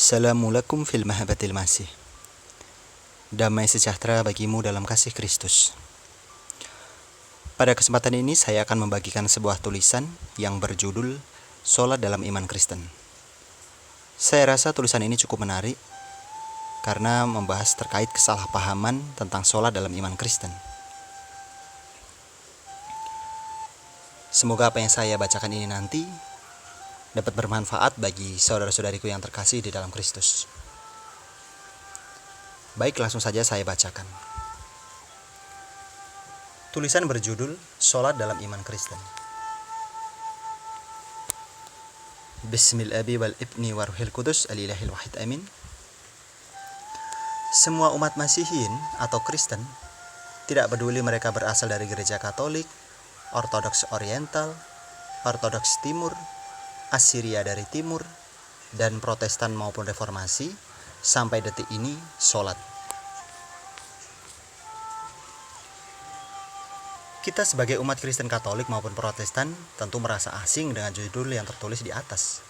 Assalamualaikum fil mahabbatil masih. Damai sejahtera bagimu dalam kasih Kristus. Pada kesempatan ini saya akan membagikan sebuah tulisan yang berjudul Sholat dalam Iman Kristen. Saya rasa tulisan ini cukup menarik karena membahas terkait kesalahpahaman tentang sholat dalam iman Kristen. Semoga apa yang saya bacakan ini nanti dapat bermanfaat bagi saudara-saudariku yang terkasih di dalam Kristus. Baik, langsung saja saya bacakan. Tulisan berjudul Sholat dalam Iman Kristen. Bismillahi wal ibni waruhil kudus alilahil wahid amin. Semua umat Masihin atau Kristen, tidak peduli mereka berasal dari gereja Katolik, Ortodoks Oriental, Ortodoks Timur, Assyria dari Timur, dan Protestan maupun Reformasi, sampai detik ini sholat. Kita sebagai umat Kristen Katolik maupun Protestan tentu merasa asing dengan judul yang tertulis di atas.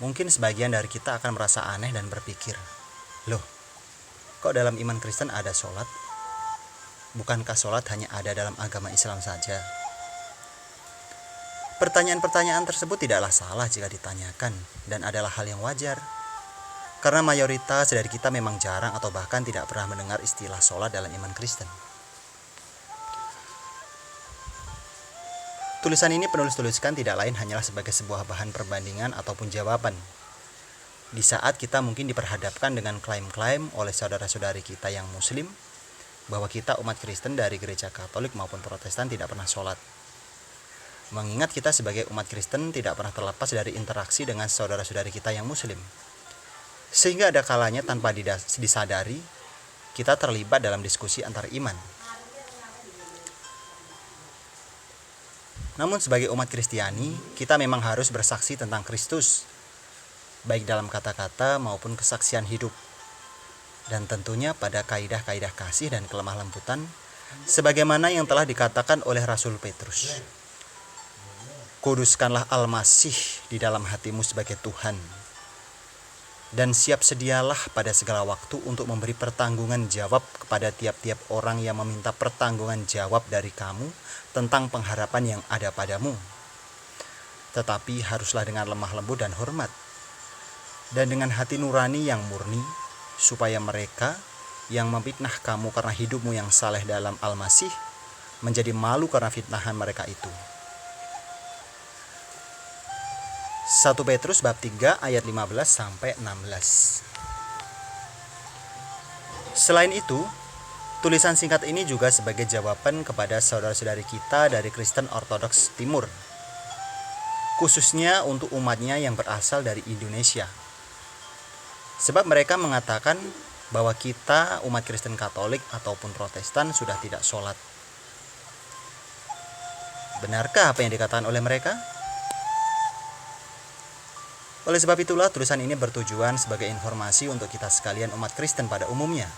Mungkin sebagian dari kita akan merasa aneh dan berpikir, loh, kok dalam iman Kristen ada sholat? Bukankah sholat hanya ada dalam agama Islam saja? Pertanyaan-pertanyaan tersebut tidaklah salah jika ditanyakan dan adalah hal yang wajar. Karena mayoritas dari kita memang jarang atau bahkan tidak pernah mendengar istilah sholat dalam iman Kristen. Tulisan ini penulis tuliskan tidak lain hanyalah sebagai sebuah bahan perbandingan ataupun jawaban. Di saat kita mungkin diperhadapkan dengan klaim-klaim oleh saudara-saudari kita yang muslim bahwa kita umat Kristen dari gereja Katolik maupun Protestan tidak pernah sholat. Mengingat kita sebagai umat Kristen tidak pernah terlepas dari interaksi dengan saudara-saudari kita yang muslim. Sehingga ada kalanya tanpa disadari, kita terlibat dalam diskusi antar iman. Namun sebagai umat Kristiani, kita memang harus bersaksi tentang Kristus, baik dalam kata-kata maupun kesaksian hidup. Dan tentunya pada kaidah-kaidah kasih dan kelemah lembutan, sebagaimana yang telah dikatakan oleh Rasul Petrus. Kuduskanlah Al-Masih di dalam hatimu sebagai Tuhan, dan siap sedialah pada segala waktu untuk memberi pertanggungan jawab kepada tiap-tiap orang yang meminta pertanggungan jawab dari kamu tentang pengharapan yang ada padamu. Tetapi haruslah dengan lemah lembut dan hormat, dan dengan hati nurani yang murni, supaya mereka yang memfitnah kamu karena hidupmu yang saleh dalam Al-Masih menjadi malu karena fitnahan mereka itu. 1 Petrus bab 3 ayat 15 sampai 16. Selain itu, tulisan singkat ini juga sebagai jawaban kepada saudara-saudari kita dari Kristen Ortodoks Timur, khususnya untuk umatnya yang berasal dari Indonesia. Sebab mereka mengatakan bahwa kita umat Kristen Katolik ataupun Protestan sudah tidak sholat. Benarkah apa yang dikatakan oleh mereka? Oleh sebab itulah tulisan ini bertujuan sebagai informasi untuk kita sekalian umat Kristen pada umumnya,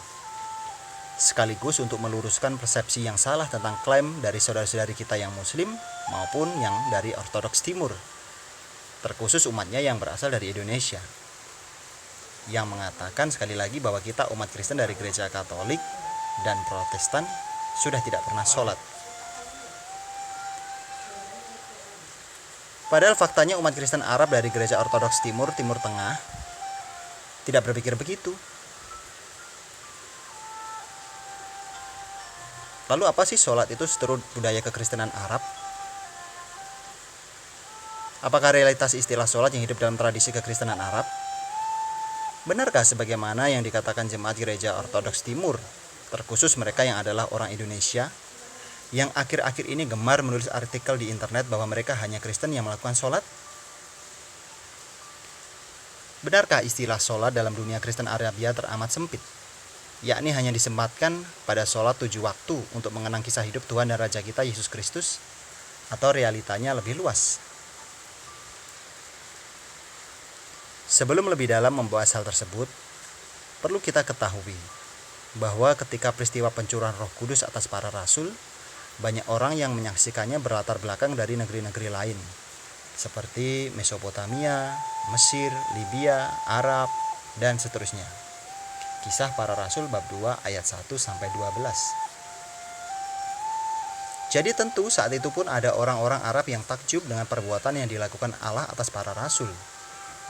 sekaligus untuk meluruskan persepsi yang salah tentang klaim dari saudara-saudari kita yang muslim maupun yang dari Ortodoks Timur, terkhusus umatnya yang berasal dari Indonesia, yang mengatakan sekali lagi bahwa kita umat Kristen dari gereja Katolik dan Protestan sudah tidak pernah sholat. Padahal faktanya umat Kristen Arab dari gereja Ortodoks Timur Tengah tidak berpikir begitu. Lalu apa sih sholat itu seturut budaya kekristenan Arab? Apakah realitas istilah sholat yang hidup dalam tradisi kekristenan Arab? Benarkah sebagaimana yang dikatakan jemaat gereja Ortodoks Timur, terkhusus mereka yang adalah orang Indonesia, yang akhir-akhir ini gemar menulis artikel di internet bahwa mereka hanya Kristen yang melakukan sholat? Benarkah istilah sholat dalam dunia Kristen Arabia teramat sempit, yakni hanya disempatkan pada sholat 7 waktu untuk mengenang kisah hidup Tuhan dan Raja kita Yesus Kristus, atau realitanya lebih luas? Sebelum lebih dalam membahas hal tersebut, perlu kita ketahui bahwa ketika peristiwa pencurahan Roh Kudus atas para rasul, banyak orang yang menyaksikannya berlatar belakang dari negeri-negeri lain, seperti Mesopotamia, Mesir, Libya, Arab, dan seterusnya. Kisah Para Rasul bab 2 ayat 1-12. Jadi tentu saat itu pun ada orang-orang Arab yang takjub dengan perbuatan yang dilakukan Allah atas para rasul.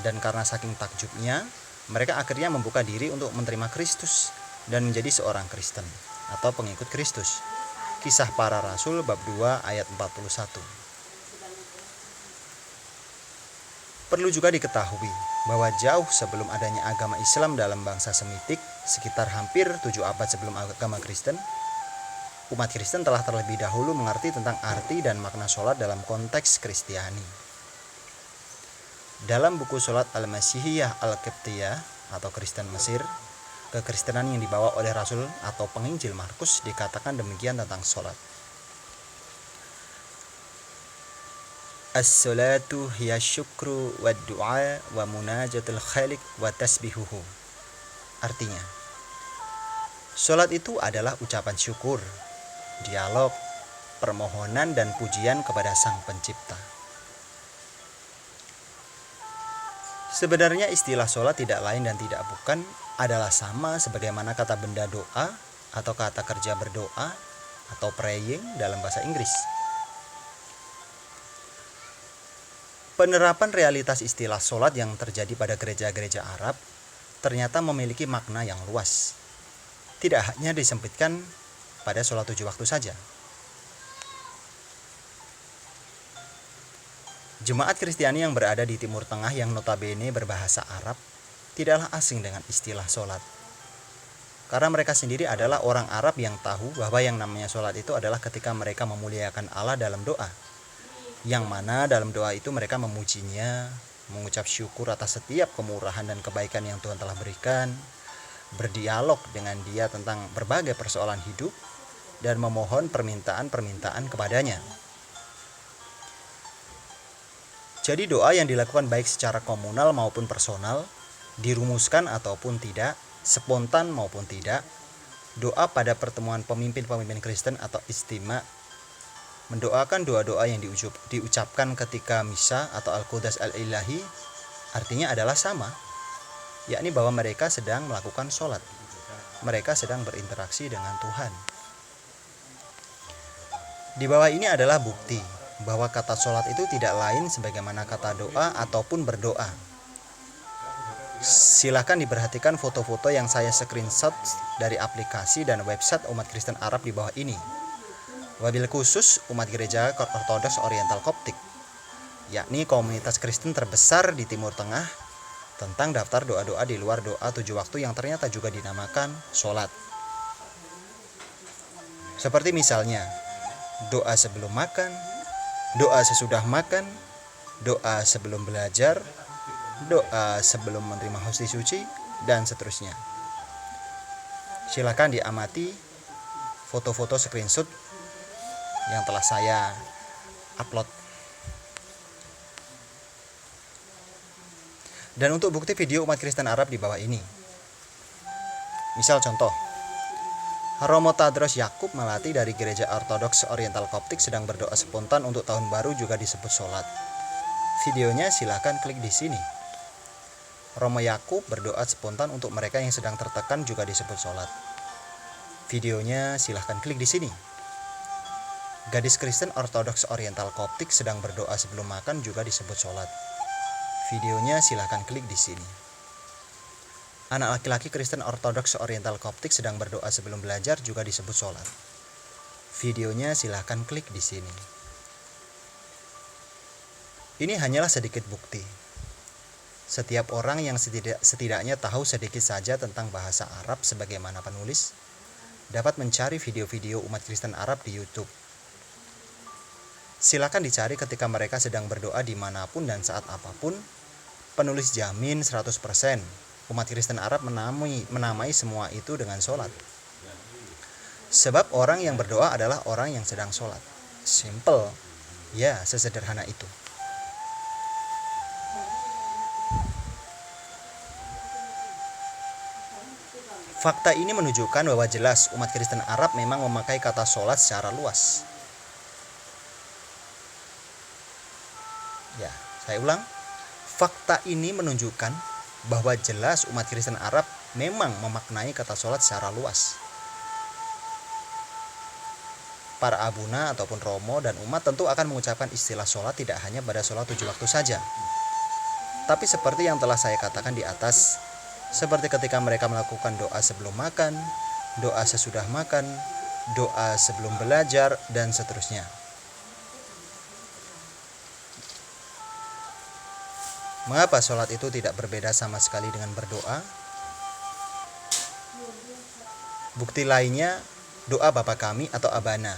Dan karena saking takjubnya, mereka akhirnya membuka diri untuk menerima Kristus dan menjadi seorang Kristen atau pengikut Kristus. Kisah Para Rasul bab 2 ayat 41. Perlu juga diketahui bahwa jauh sebelum adanya agama Islam dalam bangsa Semitik, sekitar hampir 7 abad sebelum agama Kristen, umat Kristen telah terlebih dahulu mengerti tentang arti dan makna sholat dalam konteks Kristiani. Dalam buku Sholat Al-Masihiyah Al-Qibtiyah atau Kristen Mesir, kekristenan yang dibawa oleh Rasul atau penginjil Markus dikatakan demikian tentang sholat. As-salatu hiya syukru wa du'a wa munajatul khaliq wa tasbihuhu. Artinya, sholat itu adalah ucapan syukur, dialog, permohonan dan pujian kepada Sang Pencipta. Sebenarnya istilah sholat tidak lain dan tidak bukan adalah sama sebagaimana kata benda doa atau kata kerja berdoa atau praying dalam bahasa Inggris. Penerapan realitas istilah sholat yang terjadi pada gereja-gereja Arab ternyata memiliki makna yang luas. Tidak hanya disempitkan pada sholat 7 waktu saja. Jemaat Kristiani yang berada di Timur Tengah yang notabene berbahasa Arab tidaklah asing dengan istilah sholat. Karena mereka sendiri adalah orang Arab yang tahu bahwa yang namanya sholat itu adalah ketika mereka memuliakan Allah dalam doa. Yang mana dalam doa itu mereka memujinya, mengucap syukur atas setiap kemurahan dan kebaikan yang Tuhan telah berikan, berdialog dengan Dia tentang berbagai persoalan hidup, dan memohon permintaan-permintaan kepadanya. Jadi doa yang dilakukan baik secara komunal maupun personal, dirumuskan ataupun tidak, spontan maupun tidak, doa pada pertemuan pemimpin-pemimpin Kristen atau istima, mendoakan doa-doa yang diucapkan ketika misa atau Al-Quds Al-Ilahi, artinya adalah sama, yakni bahwa mereka sedang melakukan sholat. Mereka sedang berinteraksi dengan Tuhan. Di bawah ini adalah bukti bahwa kata sholat itu tidak lain sebagaimana kata doa ataupun berdoa. Silakan diperhatikan foto-foto yang saya screenshot dari aplikasi dan website umat Kristen Arab di bawah ini. Wabil khusus umat gereja Ortodoks Oriental Koptik, yakni komunitas Kristen terbesar di Timur Tengah, tentang daftar doa-doa di luar doa 7 waktu yang ternyata juga dinamakan sholat. Seperti misalnya, doa sebelum makan, doa sesudah makan, doa sebelum belajar, doa sebelum menerima hosti suci, dan seterusnya. Silakan diamati foto-foto screenshot yang telah saya upload. Dan untuk bukti video umat Kristen Arab di bawah ini. Misal contoh, Romo Tadros Yakub Melati dari Gereja Ortodoks Oriental Koptik sedang berdoa spontan untuk tahun baru juga disebut sholat. Videonya silahkan klik di sini. Romo Yakub berdoa spontan untuk mereka yang sedang tertekan juga disebut sholat. Videonya silahkan klik di sini. Gadis Kristen Ortodoks Oriental Koptik sedang berdoa sebelum makan juga disebut sholat. Videonya silahkan klik di sini. Anak laki-laki Kristen Ortodoks Oriental Koptik sedang berdoa sebelum belajar juga disebut sholat. Videonya silahkan klik di sini. Ini hanyalah sedikit bukti. Setiap orang yang setidaknya tahu sedikit saja tentang bahasa Arab sebagaimana penulis, dapat mencari video-video umat Kristen Arab di YouTube. Silakan dicari ketika mereka sedang berdoa dimanapun dan saat apapun. Penulis jamin 100% umat Kristen Arab menamai semua itu dengan sholat. Sebab orang yang berdoa adalah orang yang sedang sholat. Simple, ya sesederhana itu. Fakta ini menunjukkan bahwa jelas umat Kristen Arab memang memakai kata sholat secara luas. Ya. Saya ulang, fakta ini menunjukkan bahwa jelas umat Kristen Arab memang memaknai kata sholat secara luas. Para abuna ataupun romo dan umat tentu akan mengucapkan istilah sholat tidak hanya pada sholat 7 waktu saja. Tapi seperti yang telah saya katakan di atas, seperti ketika mereka melakukan doa sebelum makan, doa sesudah makan, doa sebelum belajar, dan seterusnya. Mengapa sholat itu tidak berbeda sama sekali dengan berdoa? Bukti lainnya, doa Bapa Kami atau Abana.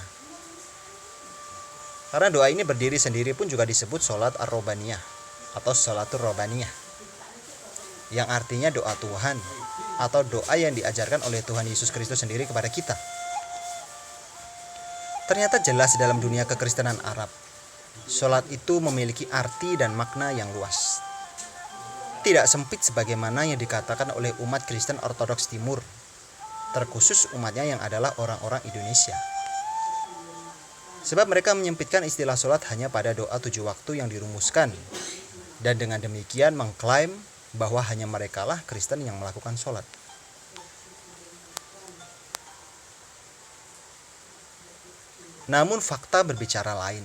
Karena doa ini berdiri sendiri pun juga disebut sholat ar-robaniyah atau sholatur robaniyah, yang artinya doa Tuhan atau doa yang diajarkan oleh Tuhan Yesus Kristus sendiri kepada kita. Ternyata jelas dalam dunia kekristenan Arab, sholat itu memiliki arti dan makna yang luas. Tidak sempit sebagaimana yang dikatakan oleh umat Kristen Ortodoks Timur, terkhusus umatnya yang adalah orang-orang Indonesia. Sebab mereka menyempitkan istilah sholat hanya pada doa 7 waktu yang dirumuskan, dan dengan demikian mengklaim bahwa hanya merekalah Kristen yang melakukan sholat. Namun fakta berbicara lain.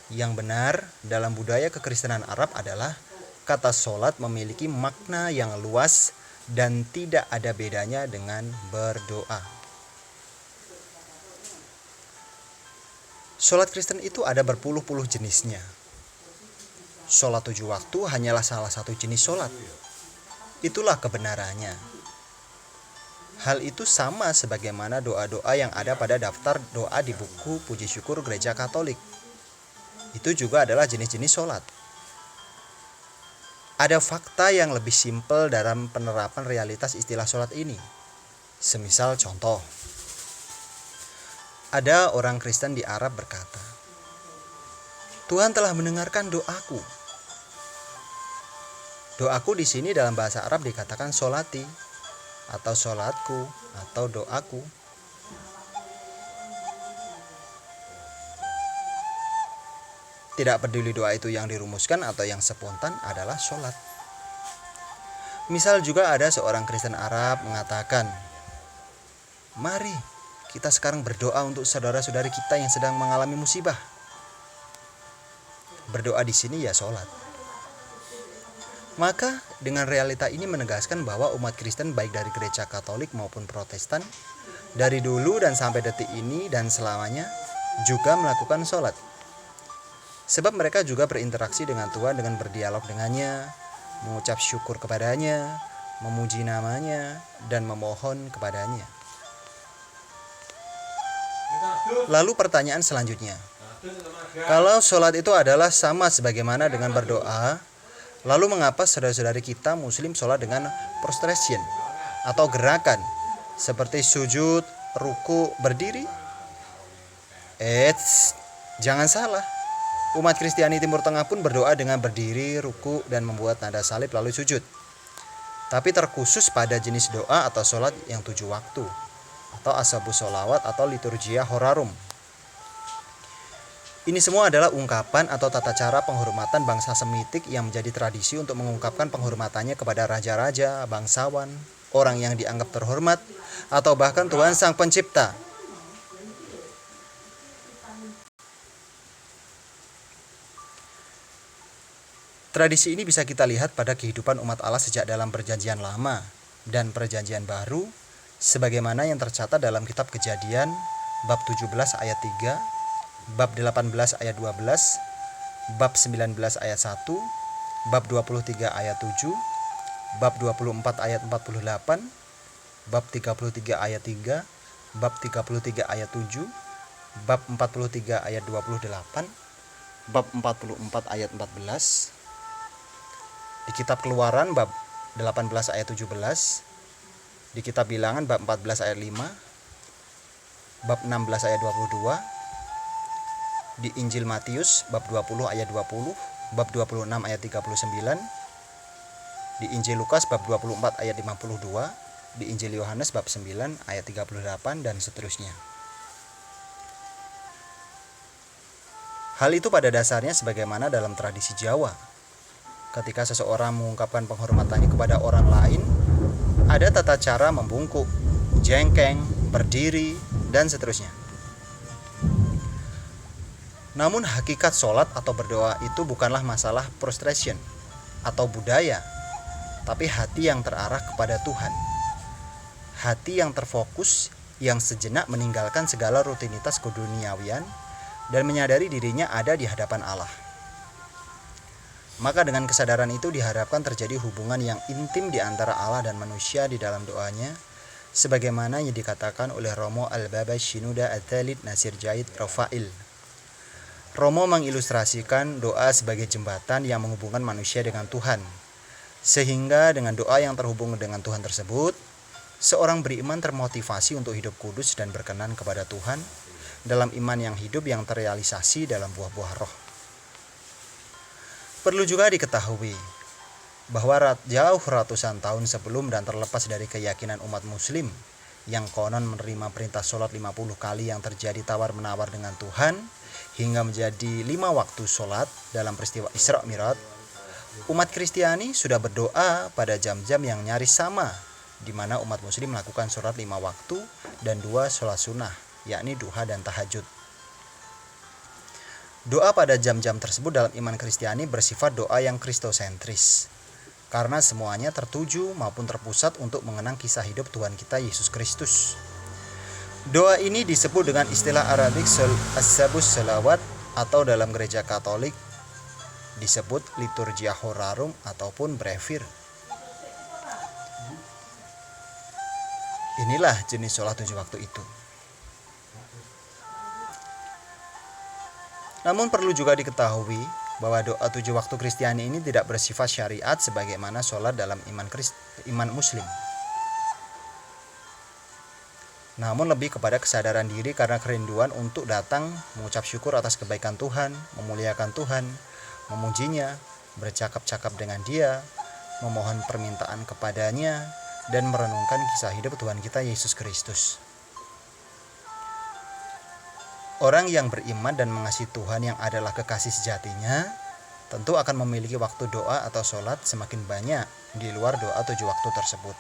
Yang benar dalam budaya kekristenan Arab adalah kata sholat memiliki makna yang luas dan tidak ada bedanya dengan berdoa. Sholat Kristen itu ada berpuluh-puluh jenisnya. Sholat 7 waktu hanyalah salah satu jenis sholat. Itulah kebenarannya. Hal itu sama sebagaimana doa-doa yang ada pada daftar doa di buku Puji Syukur Gereja Katolik. Itu juga adalah jenis-jenis sholat. Ada fakta yang lebih simpel dalam penerapan realitas istilah sholat ini. Semisal contoh, ada orang Kristen di Arab berkata, Tuhan telah mendengarkan doaku. Doaku di sini dalam bahasa Arab dikatakan sholati, atau sholatku, atau doaku. Tidak peduli doa itu yang dirumuskan atau yang spontan adalah sholat. Misal juga ada seorang Kristen Arab mengatakan, mari kita sekarang berdoa untuk saudara-saudari kita yang sedang mengalami musibah. Berdoa di sini ya sholat. Maka dengan realita ini menegaskan bahwa umat Kristen baik dari gereja Katolik maupun Protestan dari dulu dan sampai detik ini dan selamanya juga melakukan sholat. Sebab mereka juga berinteraksi dengan Tuhan dengan berdialog dengannya, mengucap syukur kepadanya, memuji namanya, dan memohon kepadanya. Lalu pertanyaan selanjutnya, kalau sholat itu adalah sama sebagaimana dengan berdoa, lalu mengapa saudara-saudari kita muslim sholat dengan prostration atau gerakan seperti sujud, ruku, berdiri? Jangan salah. Umat Kristiani Timur Tengah pun berdoa dengan berdiri, ruku, dan membuat nada salib lalu sujud. Tapi terkhusus pada jenis doa atau sholat yang 7 waktu, atau ashabus sholawat atau liturgia horarum. Ini semua adalah ungkapan atau tata cara penghormatan bangsa Semitik yang menjadi tradisi untuk mengungkapkan penghormatannya kepada raja-raja, bangsawan, orang yang dianggap terhormat, atau bahkan Tuhan Sang Pencipta. Tradisi ini bisa kita lihat pada kehidupan umat Allah sejak dalam Perjanjian Lama dan Perjanjian Baru, sebagaimana yang tercatat dalam kitab Kejadian bab 17 ayat 3, bab 18 ayat 12, bab 19 ayat 1, bab 23 ayat 7, bab 24 ayat 48, bab 33 ayat 3, bab 33 ayat 7, bab 43 ayat 28, bab 44 ayat 14, di kitab Keluaran bab 18 ayat 17, di kitab Bilangan bab 14 ayat 5, bab 16 ayat 22, di Injil Matius bab 20 ayat 20, bab 26 ayat 39, di Injil Lukas bab 24 ayat 52, di Injil Yohanes bab 9 ayat 38, dan seterusnya. Hal itu pada dasarnya sebagaimana dalam tradisi Jawa. Ketika seseorang mengungkapkan penghormatannya kepada orang lain, ada tata cara membungkuk, jengkeng, berdiri, dan seterusnya. Namun hakikat sholat atau berdoa itu bukanlah masalah prostration atau budaya, tapi hati yang terarah kepada Tuhan. Hati yang terfokus, yang sejenak meninggalkan segala rutinitas keduniawian dan menyadari dirinya ada di hadapan Allah. Maka dengan kesadaran itu diharapkan terjadi hubungan yang intim di antara Allah dan manusia di dalam doanya, sebagaimana yang dikatakan oleh Romo Al-Baba Shenouda At-Thalith Nasir Jaid Rafail. Romo mengilustrasikan doa sebagai jembatan yang menghubungkan manusia dengan Tuhan, sehingga dengan doa yang terhubung dengan Tuhan tersebut, seorang beriman termotivasi untuk hidup kudus dan berkenan kepada Tuhan dalam iman yang hidup yang terrealisasi dalam buah-buah roh. Perlu juga diketahui bahwa jauh ratusan tahun sebelum dan terlepas dari keyakinan umat muslim yang konon menerima perintah sholat 50 kali yang terjadi tawar-menawar dengan Tuhan hingga menjadi 5 waktu sholat dalam peristiwa Isra Mi'raj, umat Kristiani sudah berdoa pada jam-jam yang nyaris sama, di mana umat muslim melakukan sholat 5 waktu dan 2 sholat sunnah, yakni duha dan tahajud. Doa pada jam-jam tersebut dalam iman Kristiani bersifat doa yang kristosentris, karena semuanya tertuju maupun terpusat untuk mengenang kisah hidup Tuhan kita Yesus Kristus. Doa ini disebut dengan istilah Arabik as-sabus salawat, atau dalam gereja Katolik disebut liturgia horarum ataupun brevir. Inilah jenis sholat 7 waktu itu. Namun perlu juga diketahui bahwa doa 7 waktu Kristiani ini tidak bersifat syariat sebagaimana sholat dalam iman muslim. Namun lebih kepada kesadaran diri karena kerinduan untuk datang mengucap syukur atas kebaikan Tuhan, memuliakan Tuhan, memujinya, bercakap-cakap dengan Dia, memohon permintaan kepadanya, dan merenungkan kisah hidup Tuhan kita Yesus Kristus. Orang yang beriman dan mengasihi Tuhan yang adalah kekasih sejatinya, tentu akan memiliki waktu doa atau sholat semakin banyak di luar doa 7 waktu tersebut.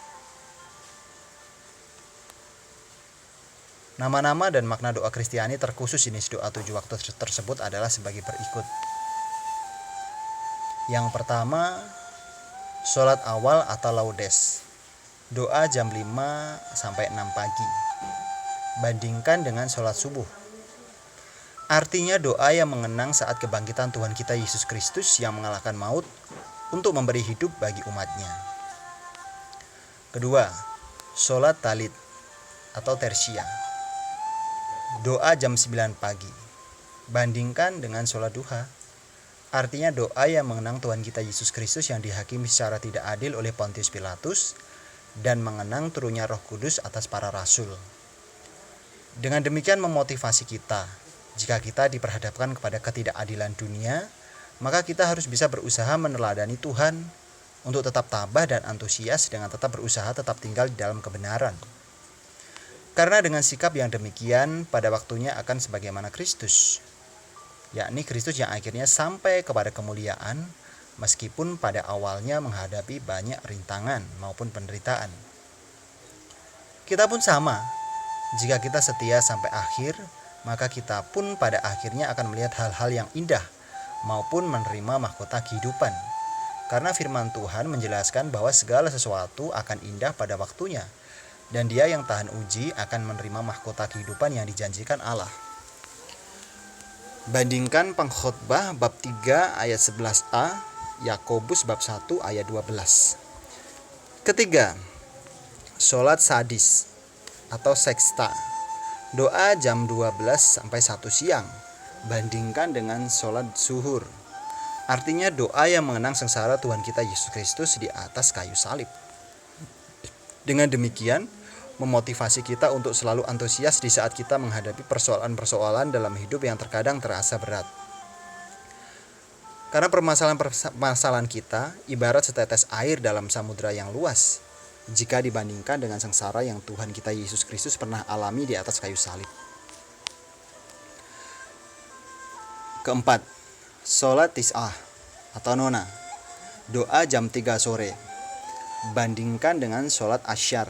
Nama-nama dan makna doa Kristiani terkhusus jenis doa 7 waktu tersebut adalah sebagai berikut. Yang pertama, sholat awal atau laudes. Doa jam 5 sampai 6 pagi. Bandingkan dengan sholat subuh. Artinya doa yang mengenang saat kebangkitan Tuhan kita Yesus Kristus yang mengalahkan maut untuk memberi hidup bagi umatnya. Kedua, sholat talit atau tersia. Doa jam 9 pagi. Bandingkan dengan sholat duha. Artinya doa yang mengenang Tuhan kita Yesus Kristus yang dihakimi secara tidak adil oleh Pontius Pilatus dan mengenang turunnya Roh Kudus atas para rasul. Dengan demikian memotivasi kita. Jika kita diperhadapkan kepada ketidakadilan dunia, maka kita harus bisa berusaha meneladani Tuhan untuk tetap tabah dan antusias dengan tetap berusaha tetap tinggal di dalam kebenaran. Karena dengan sikap yang demikian pada waktunya akan sebagaimana Kristus, yakni Kristus yang akhirnya sampai kepada kemuliaan meskipun pada awalnya menghadapi banyak rintangan maupun penderitaan. Kita pun sama, jika kita setia sampai akhir, maka kita pun pada akhirnya akan melihat hal-hal yang indah maupun menerima mahkota kehidupan. Karena firman Tuhan menjelaskan bahwa segala sesuatu akan indah pada waktunya, dan dia yang tahan uji akan menerima mahkota kehidupan yang dijanjikan Allah. Bandingkan Pengkhotbah bab 3 ayat 11a, Yakobus bab 1 ayat 12. Ketiga, sholat sadis atau seksta. Doa jam 12 sampai 1 siang. Bandingkan dengan sholat zuhur. Artinya doa yang mengenang sengsara Tuhan kita Yesus Kristus di atas kayu salib. Dengan demikian, memotivasi kita untuk selalu antusias di saat kita menghadapi persoalan-persoalan dalam hidup yang terkadang terasa berat. Karena permasalahan kita ibarat setetes air dalam samudera yang luas, jika dibandingkan dengan sengsara yang Tuhan kita Yesus Kristus pernah alami di atas kayu salib. Keempat, sholat tis'ah atau nona, doa jam 3 sore. Bandingkan dengan sholat asyar,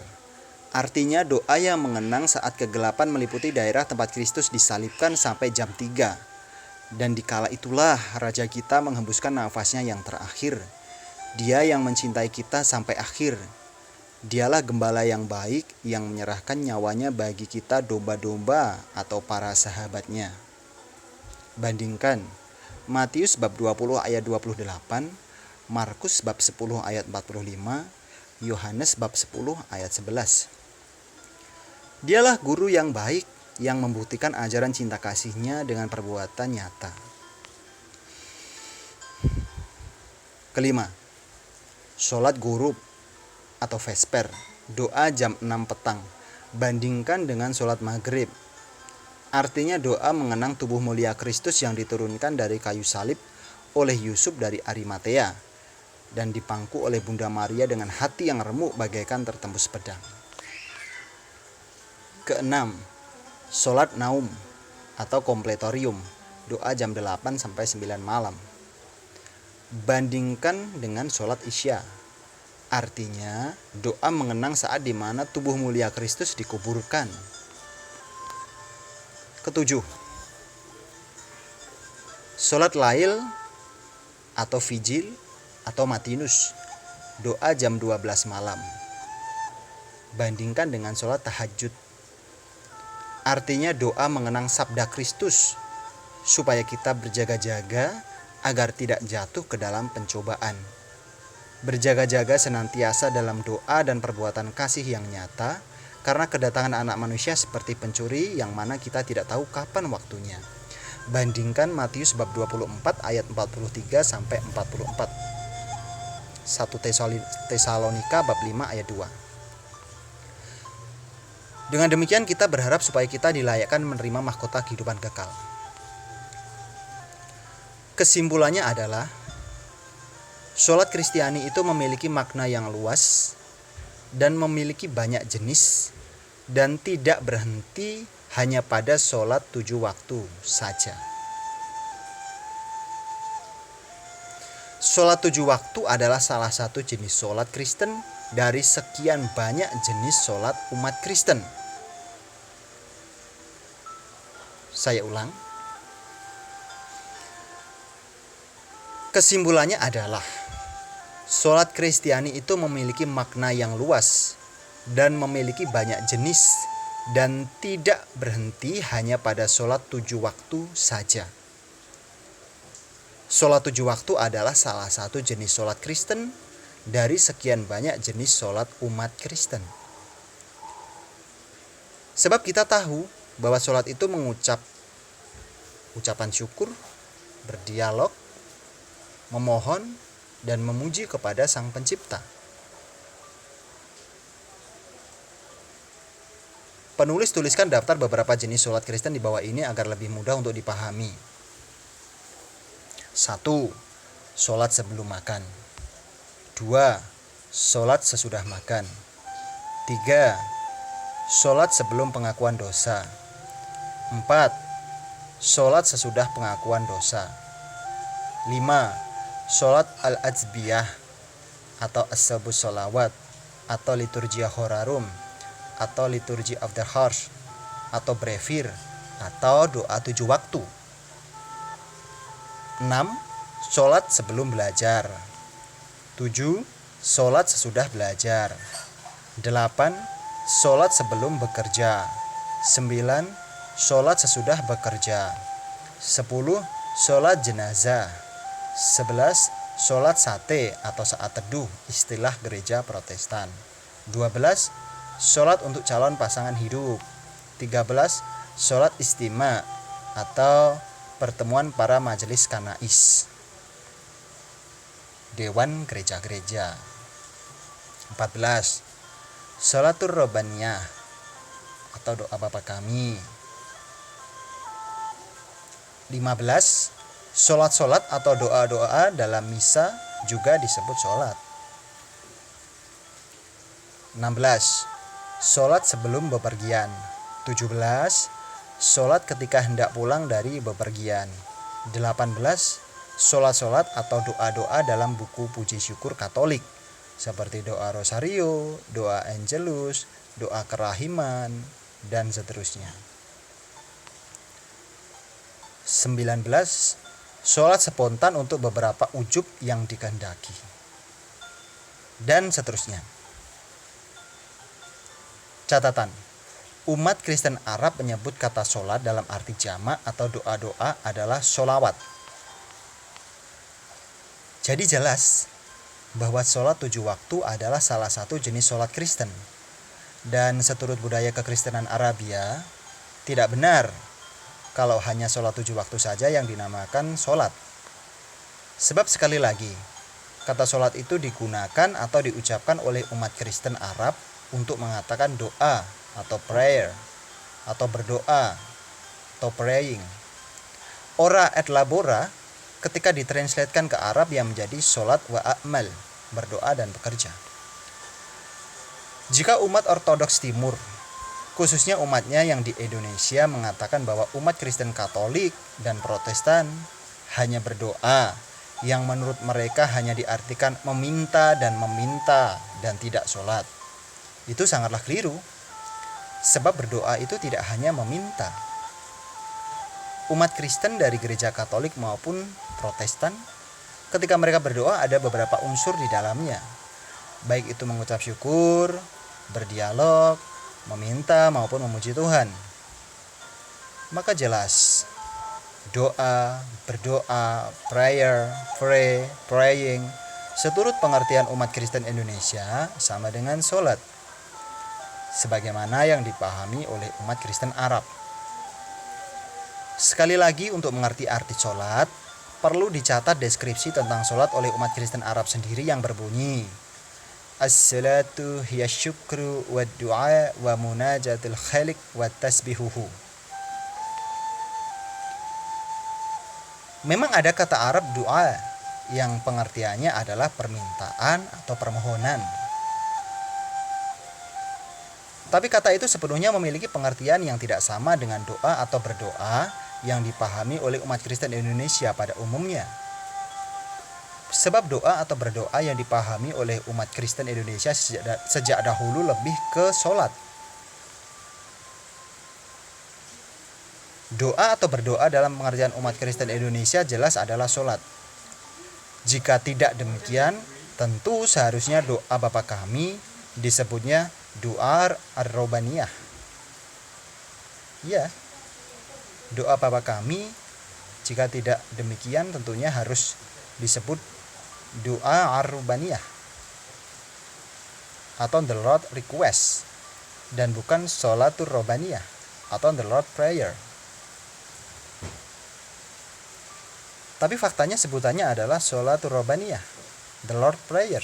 artinya doa yang mengenang saat kegelapan meliputi daerah tempat Kristus disalibkan sampai jam 3. Dan dikala itulah Raja kita menghembuskan nafasnya yang terakhir. Dia yang mencintai kita sampai akhir. Dialah gembala yang baik yang menyerahkan nyawanya bagi kita domba-domba atau para sahabatnya. Bandingkan Matius bab 20 ayat 28, Markus bab 10 ayat 45, Yohanes bab 10 ayat 11. Dialah guru yang baik yang membuktikan ajaran cinta kasihnya dengan perbuatan nyata. Kelima, sholat ghurub atau vesper, doa jam 6 petang. Bandingkan dengan sholat maghrib, artinya doa mengenang tubuh mulia Kristus yang diturunkan dari kayu salib oleh Yusuf dari Arimatea dan dipangku oleh Bunda Maria dengan hati yang remuk bagaikan tertembus pedang. Keenam, sholat naum atau kompletorium, doa jam 8 sampai 9 malam. Bandingkan dengan sholat isya, artinya doa mengenang saat di mana tubuh mulia Kristus dikuburkan. Ketujuh, sholat lail atau vigil atau matinus, doa jam 12 malam. Bandingkan dengan sholat tahajud, artinya doa mengenang sabda Kristus supaya kita berjaga-jaga agar tidak jatuh ke dalam pencobaan. Berjaga-jaga senantiasa dalam doa dan perbuatan kasih yang nyata, karena kedatangan anak manusia seperti pencuri yang mana kita tidak tahu kapan waktunya. Bandingkan Matius bab 24 ayat 43 sampai 44. 1 Tesalonika bab 5 ayat 2. Dengan demikian kita berharap supaya kita dilayakkan menerima mahkota kehidupan kekal. Kesimpulannya adalah sholat Kristiani itu memiliki makna yang luas dan memiliki banyak jenis dan tidak berhenti hanya pada sholat 7 waktu saja. Sholat 7 waktu adalah salah satu jenis sholat Kristen dari sekian banyak jenis sholat umat Kristen. Saya ulang. Kesimpulannya adalah sholat Kristiani itu memiliki makna yang luas dan memiliki banyak jenis dan tidak berhenti hanya pada sholat 7 waktu saja. Sholat 7 waktu adalah salah satu jenis sholat Kristen dari sekian banyak jenis sholat umat Kristen. Sebab kita tahu bahwa sholat itu mengucap ucapan syukur, berdialog, memohon, dan memuji kepada Sang Pencipta. Penulis tuliskan daftar beberapa jenis sholat Kristen di bawah ini agar lebih mudah untuk dipahami. 1. Sholat sebelum makan. 2. Sholat sesudah makan. 3. Sholat sebelum pengakuan dosa. 4. Sholat sesudah pengakuan dosa. 5. Sholat al-adzbiyah atau as-sabus sholawat atau liturgia horarum atau liturgi of the harsh atau brevir atau doa 7 waktu. 6. Sholat sebelum belajar. 7. Sholat sesudah belajar. 8. Sholat sebelum bekerja. 9. Sholat sesudah bekerja. 10. Sholat jenazah. 11. Sholat sate atau saat teduh, istilah gereja Protestan. 12. Sholat untuk calon pasangan hidup. 13. Sholat istima atau pertemuan para majelis kanais, dewan gereja-gereja. 14. Sholatur Robbaniyah atau doa Bapa kami. 15. Sholat-sholat atau doa-doa dalam misa juga disebut sholat. 16. Sholat sebelum bepergian. 17. Sholat ketika hendak pulang dari bepergian. 18. Sholat-sholat atau doa-doa dalam buku puji syukur Katolik seperti doa Rosario, doa Angelus, doa Kerahiman, dan seterusnya. 19. Sholat spontan untuk beberapa ujub yang dikehendaki, dan seterusnya. Catatan: umat Kristen Arab menyebut kata sholat dalam arti jamak atau doa-doa adalah sholawat. Jadi jelas bahwa sholat 7 waktu adalah salah satu jenis sholat Kristen. Dan seturut budaya kekristenan Arabia, tidak benar kalau hanya sholat 7 waktu saja yang dinamakan sholat. Sebab sekali lagi, kata sholat itu digunakan atau diucapkan oleh umat Kristen Arab untuk mengatakan doa atau prayer, atau berdoa atau praying. Ora et labora ketika ditranslatekan ke Arab yang menjadi sholat wa a'mal, berdoa dan bekerja. Jika umat Ortodoks Timur, khususnya umatnya yang di Indonesia, mengatakan bahwa umat Kristen Katolik dan Protestan hanya berdoa, yang menurut mereka hanya diartikan meminta dan tidak sholat, itu sangatlah keliru. Sebab berdoa itu tidak hanya meminta. Umat Kristen dari gereja Katolik maupun Protestan, ketika mereka berdoa ada beberapa unsur di dalamnya, baik itu mengucap syukur, berdialog, meminta maupun memuji Tuhan. Maka jelas, doa, berdoa, prayer, pray, praying, seturut pengertian umat Kristen Indonesia sama dengan sholat, sebagaimana yang dipahami oleh umat Kristen Arab. Sekali lagi, untuk mengerti arti sholat, perlu dicatat deskripsi tentang sholat oleh umat Kristen Arab sendiri yang berbunyi: As-salatu hiya syukru wa du'a wa munajatul khaliq wa tasbihuhu. Memang ada kata Arab doa yang pengertiannya adalah permintaan atau permohonan. Tapi kata itu sepenuhnya memiliki pengertian yang tidak sama dengan doa atau berdoa yang dipahami oleh umat Kristen Indonesia pada umumnya. Sebab doa atau berdoa yang dipahami oleh umat Kristen Indonesia sejak dahulu lebih ke sholat. Doa atau berdoa dalam pengertian umat Kristen Indonesia jelas adalah sholat. Jika tidak demikian, tentu seharusnya doa Bapa Kami disebutnya doa ar-robaniyah. Ya, doa Bapa Kami, jika tidak demikian tentunya harus disebut doa ar-robaniyah atau the Lord request, dan bukan sholatur robaniyah atau the Lord prayer. Tapi faktanya sebutannya adalah sholatur robaniyah, the Lord prayer,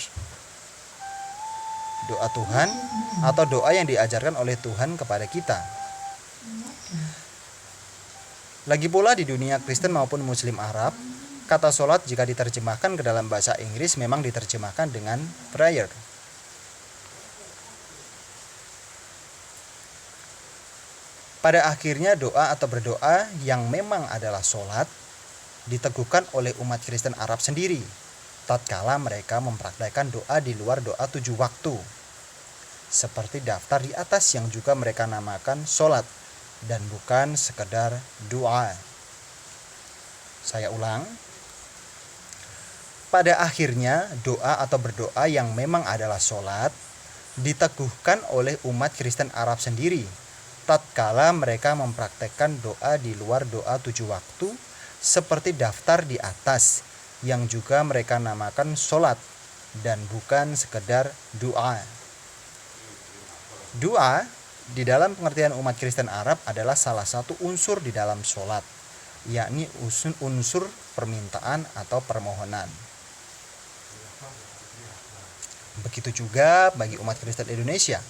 doa Tuhan atau doa yang diajarkan oleh Tuhan kepada kita. Lagi pula di dunia Kristen maupun Muslim Arab, kata sholat jika diterjemahkan ke dalam bahasa Inggris memang diterjemahkan dengan prayer. Pada akhirnya doa atau berdoa yang memang adalah sholat diteguhkan oleh umat Kristen Arab sendiri tatkala mereka mempraktikkan doa di luar doa 7 waktu, seperti daftar di atas yang juga mereka namakan sholat dan bukan sekedar doa. Saya ulang, pada akhirnya doa atau berdoa yang memang adalah sholat diteguhkan oleh umat Kristen Arab sendiri tatkala mereka mempraktekkan doa di luar doa 7 waktu, seperti daftar di atas yang juga mereka namakan sholat dan bukan sekedar doa. Doa di dalam pengertian umat Kristen Arab adalah salah satu unsur di dalam sholat, yakni unsur permintaan atau permohonan. Begitu juga bagi umat Kristen Indonesia,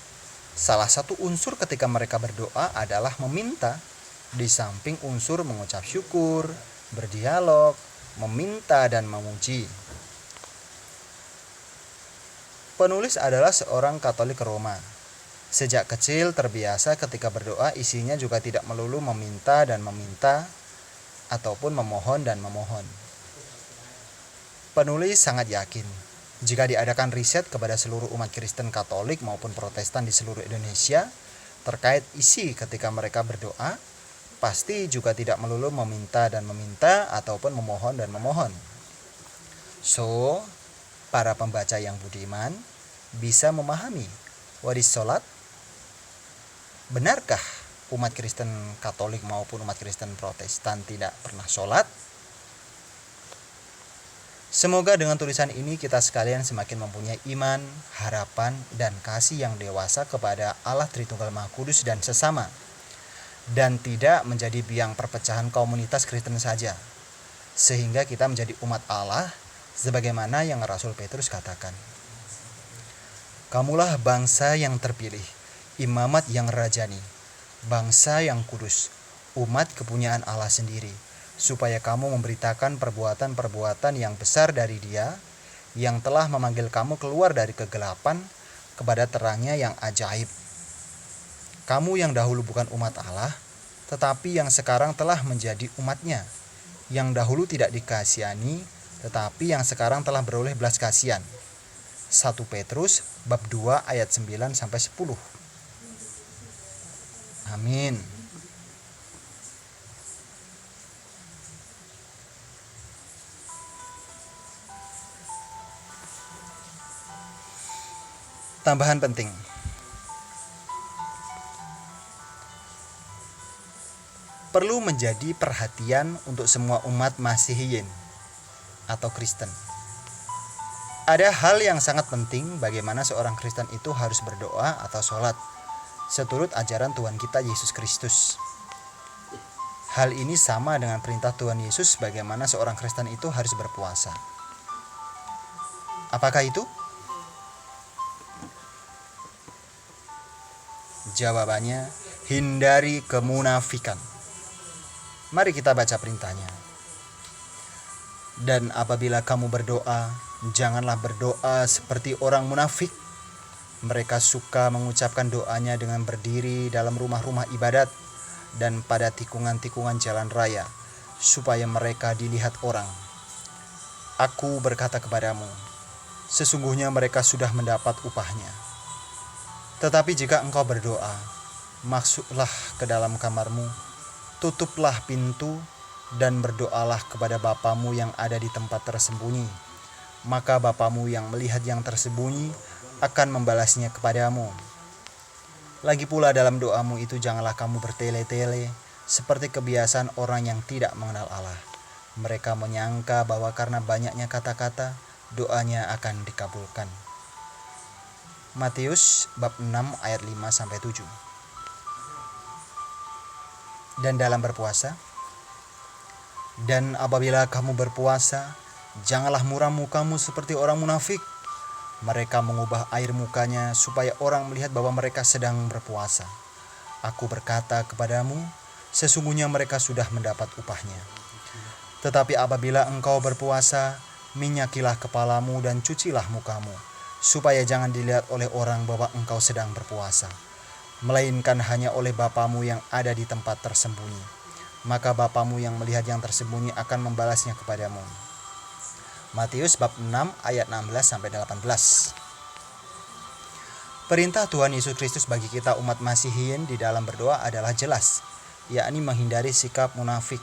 salah satu unsur ketika mereka berdoa adalah meminta, di samping unsur mengucap syukur, berdialog, meminta dan memuji. Penulis adalah seorang Katolik Roma. Sejak kecil terbiasa ketika berdoa isinya juga tidak melulu meminta dan meminta, ataupun memohon dan memohon. Penulis sangat yakin jika diadakan riset kepada seluruh umat Kristen Katolik maupun Protestan di seluruh Indonesia terkait isi ketika mereka berdoa, pasti juga tidak melulu meminta dan meminta ataupun memohon dan memohon. So, para pembaca yang budiman bisa memahami what is salat. Benarkah umat Kristen Katolik maupun umat Kristen Protestan tidak pernah sholat? Semoga dengan tulisan ini kita sekalian semakin mempunyai iman, harapan, dan kasih yang dewasa kepada Allah Tritunggal Maha Kudus dan sesama, dan tidak menjadi biang perpecahan komunitas Kristen saja, sehingga kita menjadi umat Allah sebagaimana yang Rasul Petrus katakan. Kamulah bangsa yang terpilih, imamat yang rajani, bangsa yang kudus, umat kepunyaan Allah sendiri, supaya kamu memberitakan perbuatan-perbuatan yang besar dari Dia yang telah memanggil kamu keluar dari kegelapan kepada terangnya yang ajaib. Kamu yang dahulu bukan umat Allah, tetapi yang sekarang telah menjadi umat-Nya, yang dahulu tidak dikasihani, tetapi yang sekarang telah beroleh belas kasihan. 1 Petrus bab 2 ayat 9-10. Amin. Tambahan penting. Perlu menjadi perhatian untuk semua umat Masihiyin atau Kristen. Ada hal yang sangat penting bagaimana seorang Kristen itu harus berdoa atau sholat seturut ajaran Tuhan kita Yesus Kristus. Hal ini sama dengan perintah Tuhan Yesus bagaimana seorang Kristen itu harus berpuasa. Apakah itu? Jawabannya, hindari kemunafikan. Mari kita baca perintahnya. Dan apabila kamu berdoa, janganlah berdoa seperti orang munafik. Mereka suka mengucapkan doanya dengan berdiri dalam rumah-rumah ibadat dan pada tikungan-tikungan jalan raya, supaya mereka dilihat orang. Aku berkata kepadamu, sesungguhnya mereka sudah mendapat upahnya. Tetapi jika engkau berdoa, masuklah ke dalam kamarmu, tutuplah pintu, dan berdoalah kepada Bapamu yang ada di tempat tersembunyi. Maka Bapamu yang melihat yang tersembunyi akan membalasnya kepadamu. Lagi pula dalam doamu itu janganlah kamu bertele-tele, seperti kebiasaan orang yang tidak mengenal Allah. Mereka menyangka bahwa karena banyaknya kata-kata, doanya akan dikabulkan. Matius bab 6 ayat 5-7. Dan dalam berpuasa, dan apabila kamu berpuasa, janganlah muram mukamu seperti orang munafik. Mereka mengubah air mukanya supaya orang melihat bahwa mereka sedang berpuasa. Aku berkata kepadamu, sesungguhnya mereka sudah mendapat upahnya. Tetapi apabila engkau berpuasa, minyakilah kepalamu dan cucilah mukamu, supaya jangan dilihat oleh orang bahwa engkau sedang berpuasa, melainkan hanya oleh Bapamu yang ada di tempat tersembunyi. Maka Bapamu yang melihat yang tersembunyi akan membalasnya kepadamu. Matius bab 6 ayat 16-18. Perintah Tuhan Yesus Kristus bagi kita umat Masihiyin di dalam berdoa adalah jelas, yakni menghindari sikap munafik.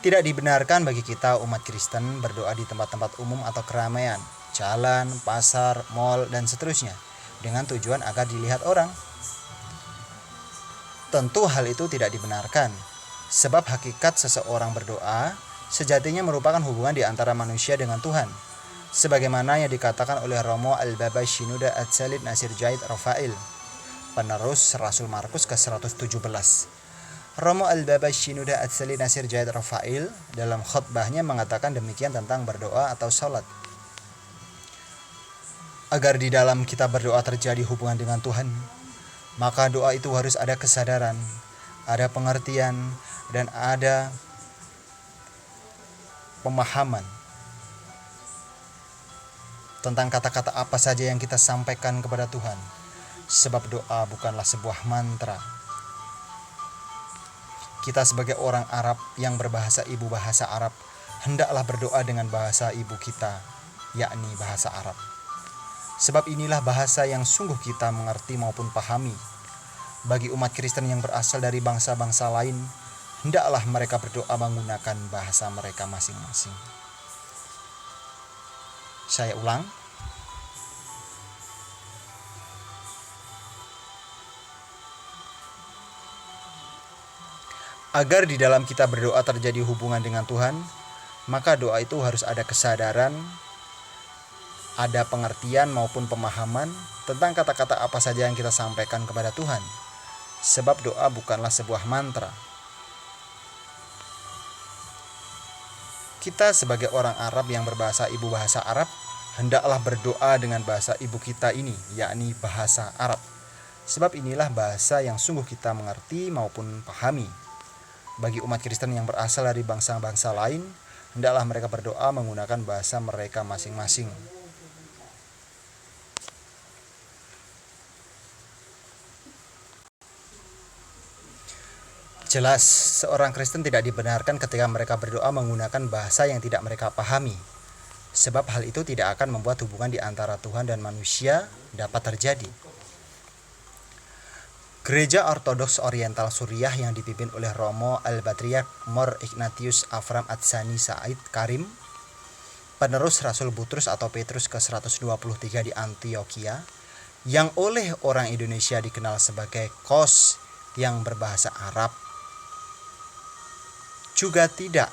Tidak dibenarkan bagi kita umat Kristen berdoa di tempat-tempat umum atau keramaian, jalan, pasar, mal, dan seterusnya, dengan tujuan agar dilihat orang. Tentu hal itu tidak dibenarkan, sebab hakikat seseorang berdoa sejatinya merupakan hubungan di antara manusia dengan Tuhan, sebagaimana yang dikatakan oleh Romo Al-Baba Shenouda Atsalid Nasir Jaid Rafail, penerus Rasul Markus ke-117. Romo Al-Baba Shenouda Atsalid Nasir Jaid Rafail dalam khutbahnya mengatakan demikian tentang berdoa atau salat. Agar di dalam kita berdoa terjadi hubungan dengan Tuhan, maka doa itu harus ada kesadaran, ada pengertian, dan ada pemahaman tentang kata-kata apa saja yang kita sampaikan kepada Tuhan, sebab doa bukanlah sebuah mantra. Kita sebagai orang Arab yang berbahasa ibu bahasa Arab, hendaklah berdoa dengan bahasa ibu kita, yakni bahasa Arab. Sebab inilah bahasa yang sungguh kita mengerti maupun pahami. Bagi umat Kristen yang berasal dari bangsa-bangsa lain, hendaklah mereka berdoa menggunakan bahasa mereka masing-masing. Saya ulang. Agar di dalam kita berdoa terjadi hubungan dengan Tuhan, maka doa itu harus ada kesadaran, ada pengertian maupun pemahaman tentang kata-kata apa saja yang kita sampaikan kepada Tuhan. Sebab doa bukanlah sebuah mantra. Kita sebagai orang Arab yang berbahasa ibu bahasa Arab, hendaklah berdoa dengan bahasa ibu kita ini, yakni bahasa Arab. Sebab inilah bahasa yang sungguh kita mengerti maupun pahami. Bagi umat Kristen yang berasal dari bangsa-bangsa lain, hendaklah mereka berdoa menggunakan bahasa mereka masing-masing. Jelas, seorang Kristen tidak dibenarkan ketika mereka berdoa menggunakan bahasa yang tidak mereka pahami. Sebab hal itu tidak akan membuat hubungan di antara Tuhan dan manusia dapat terjadi. Gereja Ortodoks Oriental Suriah yang dipimpin oleh Romo Al-Patriark Mor Ignatius Avram Atsani Said Karim, penerus Rasul Butrus atau Petrus ke-123 di Antioquia, yang oleh orang Indonesia dikenal sebagai KOS yang berbahasa Arab, juga tidak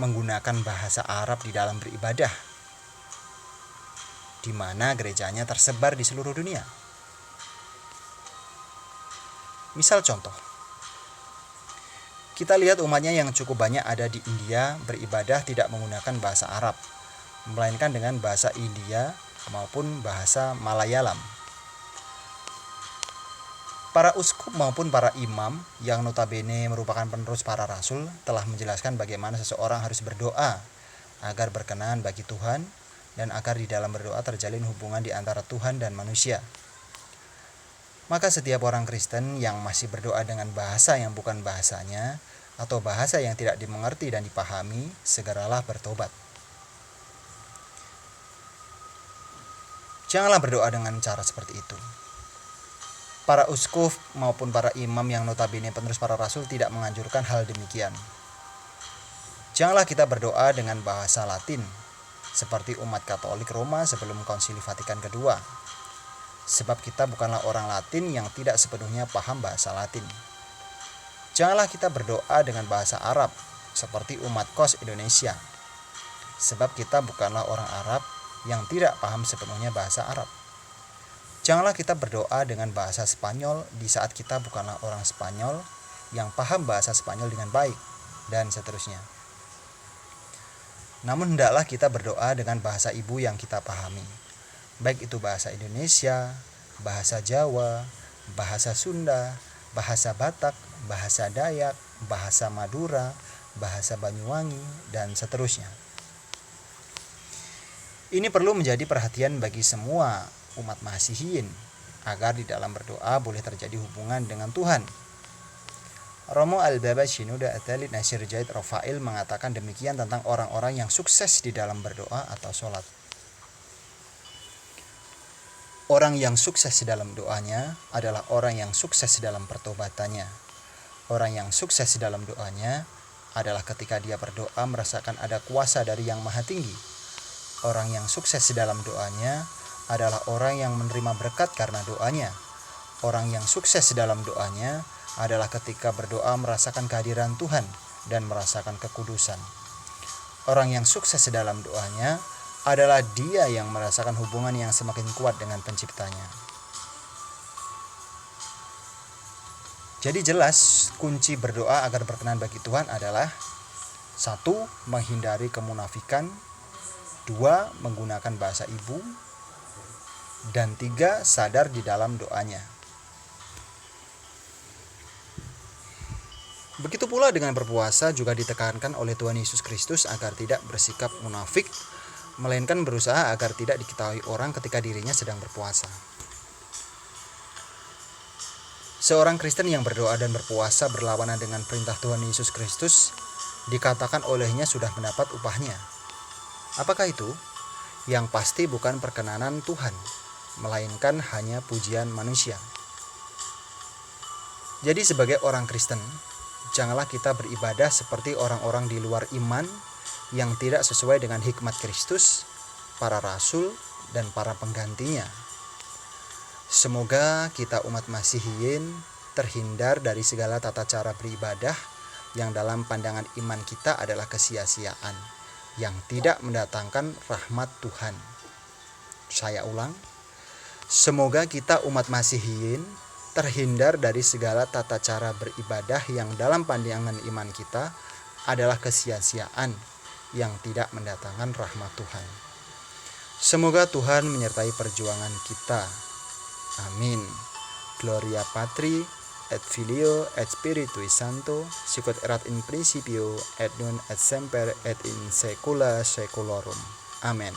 menggunakan bahasa Arab di dalam beribadah, di mana gerejanya tersebar di seluruh dunia. Misal contoh, kita lihat umatnya yang cukup banyak ada di India beribadah tidak menggunakan bahasa Arab, melainkan dengan bahasa India maupun bahasa Malayalam. Para uskup maupun para imam yang notabene merupakan penerus para rasul telah menjelaskan bagaimana seseorang harus berdoa agar berkenan bagi Tuhan dan agar di dalam berdoa terjalin hubungan di antara Tuhan dan manusia. Maka setiap orang Kristen yang masih berdoa dengan bahasa yang bukan bahasanya atau bahasa yang tidak dimengerti dan dipahami, segeralah bertobat. Janganlah berdoa dengan cara seperti itu. Para uskup maupun para imam yang notabene penerus para rasul tidak menganjurkan hal demikian. Janganlah kita berdoa dengan bahasa Latin, seperti umat Katolik Roma sebelum Konsili Vatikan II. Sebab kita bukanlah orang Latin yang tidak sepenuhnya paham bahasa Latin. Janganlah kita berdoa dengan bahasa Arab, seperti umat KOS Indonesia. Sebab kita bukanlah orang Arab yang tidak paham sepenuhnya bahasa Arab. Janganlah kita berdoa dengan bahasa Spanyol di saat kita bukanlah orang Spanyol yang paham bahasa Spanyol dengan baik, dan seterusnya. Namun hendaklah kita berdoa dengan bahasa ibu yang kita pahami, baik itu bahasa Indonesia, bahasa Jawa, bahasa Sunda, bahasa Batak, bahasa Dayak, bahasa Madura, bahasa Banyuwangi, dan seterusnya. Ini perlu menjadi perhatian bagi semua umat Masihiyin, agar di dalam berdoa boleh terjadi hubungan dengan Tuhan. Romo Al-Baba Shenouda Atalid Nasir Jaid Rafael mengatakan demikian tentang orang-orang yang sukses di dalam berdoa atau sholat. Orang yang sukses dalam doanya adalah orang yang sukses dalam pertobatannya. Orang yang sukses dalam doanya adalah ketika dia berdoa merasakan ada kuasa dari Yang Maha Tinggi. Orang yang sukses dalam doanya adalah orang yang menerima berkat karena doanya. Orang yang sukses dalam doanya adalah ketika berdoa merasakan kehadiran Tuhan dan merasakan kekudusan. Orang yang sukses dalam doanya adalah dia yang merasakan hubungan yang semakin kuat dengan penciptanya. Jadi jelas kunci berdoa agar berkenan bagi Tuhan adalah 1. Menghindari kemunafikan, 2. Menggunakan bahasa ibu, dan 3. Sadar di dalam doanya. Begitu pula dengan berpuasa juga ditekankan oleh Tuhan Yesus Kristus agar tidak bersikap munafik, melainkan berusaha agar tidak diketahui orang ketika dirinya sedang berpuasa. Seorang Kristen yang berdoa dan berpuasa berlawanan dengan perintah Tuhan Yesus Kristus dikatakan olehnya sudah mendapat upahnya. Apakah itu? Yang pasti bukan perkenanan Tuhan, melainkan hanya pujian manusia. Jadi sebagai orang Kristen, janganlah kita beribadah seperti orang-orang di luar iman yang tidak sesuai dengan hikmat Kristus, para rasul, dan para penggantinya. Semoga kita umat Masihiyin terhindar dari segala tata cara beribadah yang dalam pandangan iman kita adalah kesia-siaan, yang tidak mendatangkan rahmat Tuhan. Saya ulang, semoga kita umat Masihiyin terhindar dari segala tata cara beribadah yang dalam pandangan iman kita adalah kesia-siaan yang tidak mendatangkan rahmat Tuhan. Semoga Tuhan menyertai perjuangan kita. Amin. Gloria Patri et Filio et Spiritui Sancto, sicut erat in principio et nun et semper et in saecula saeculorum. Amen.